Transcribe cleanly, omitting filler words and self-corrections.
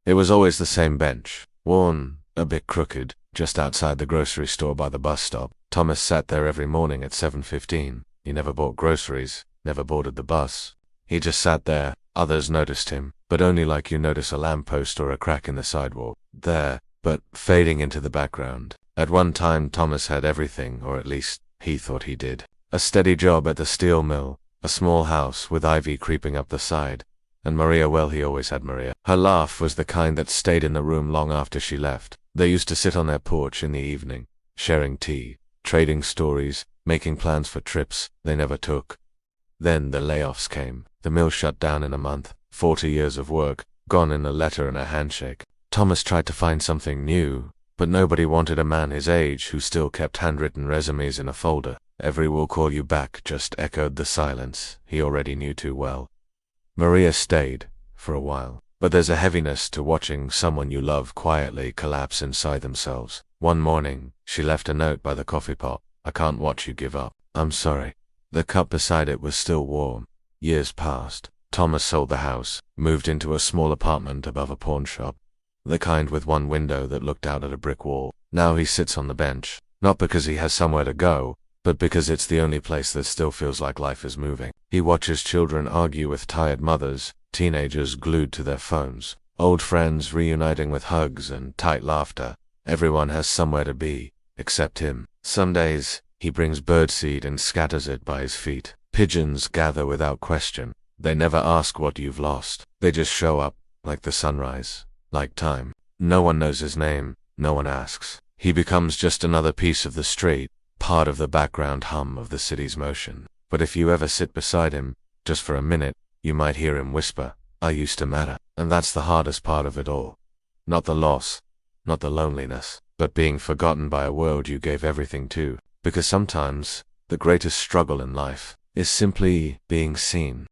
It was always the same bench, worn, a bit crooked, just outside the grocery store by the bus stop. Thomas sat there every morning at 7:15. He never bought groceries, never boarded the bus. He just sat there. Others noticed him, but only like you notice a lamppost or a crack in the sidewalk. There, but fading into the background. At one time Thomas had everything, or at least he thought he did. A steady job at the steel mill, a small house with ivy creeping up the side. And Maria, well, he always had Maria. Her laugh was the kind that stayed in the room long after she left. They used to sit on their porch in the evening, sharing tea, trading stories, making plans for trips they never took. Then the layoffs came. The mill shut down in a month. 40 years of work, gone in a letter and a handshake. Thomas tried to find something new, but nobody wanted a man his age who still kept handwritten resumes in a folder. Every "we'll call you back" just echoed the silence he already knew too well. Maria stayed, for a while, but there's a heaviness to watching someone you love quietly collapse inside themselves. One morning, she left a note by the coffee pot. "I can't watch you give up. I'm sorry." The cup beside it was still warm. Years passed. Thomas sold the house, moved into a small apartment above a pawn shop, the kind with one window that looked out at a brick wall. Now he sits on the bench, not because he has somewhere to go, but because it's the only place that still feels like life is moving. He watches children argue with tired mothers, teenagers glued to their phones, old friends reuniting with hugs and tight laughter. Everyone has somewhere to be, except him. Some days, he brings birdseed and scatters it by his feet. Pigeons gather without question. They never ask what you've lost. They just show up, like the sunrise, like time. No one knows his name, no one asks. He becomes just another piece of the street, part of the background hum of the city's motion. But if you ever sit beside him, just for a minute, you might hear him whisper, "I used to matter." And that's the hardest part of it all. Not the loss, not the loneliness, but being forgotten by a world you gave everything to. Because sometimes, the greatest struggle in life is simply being seen.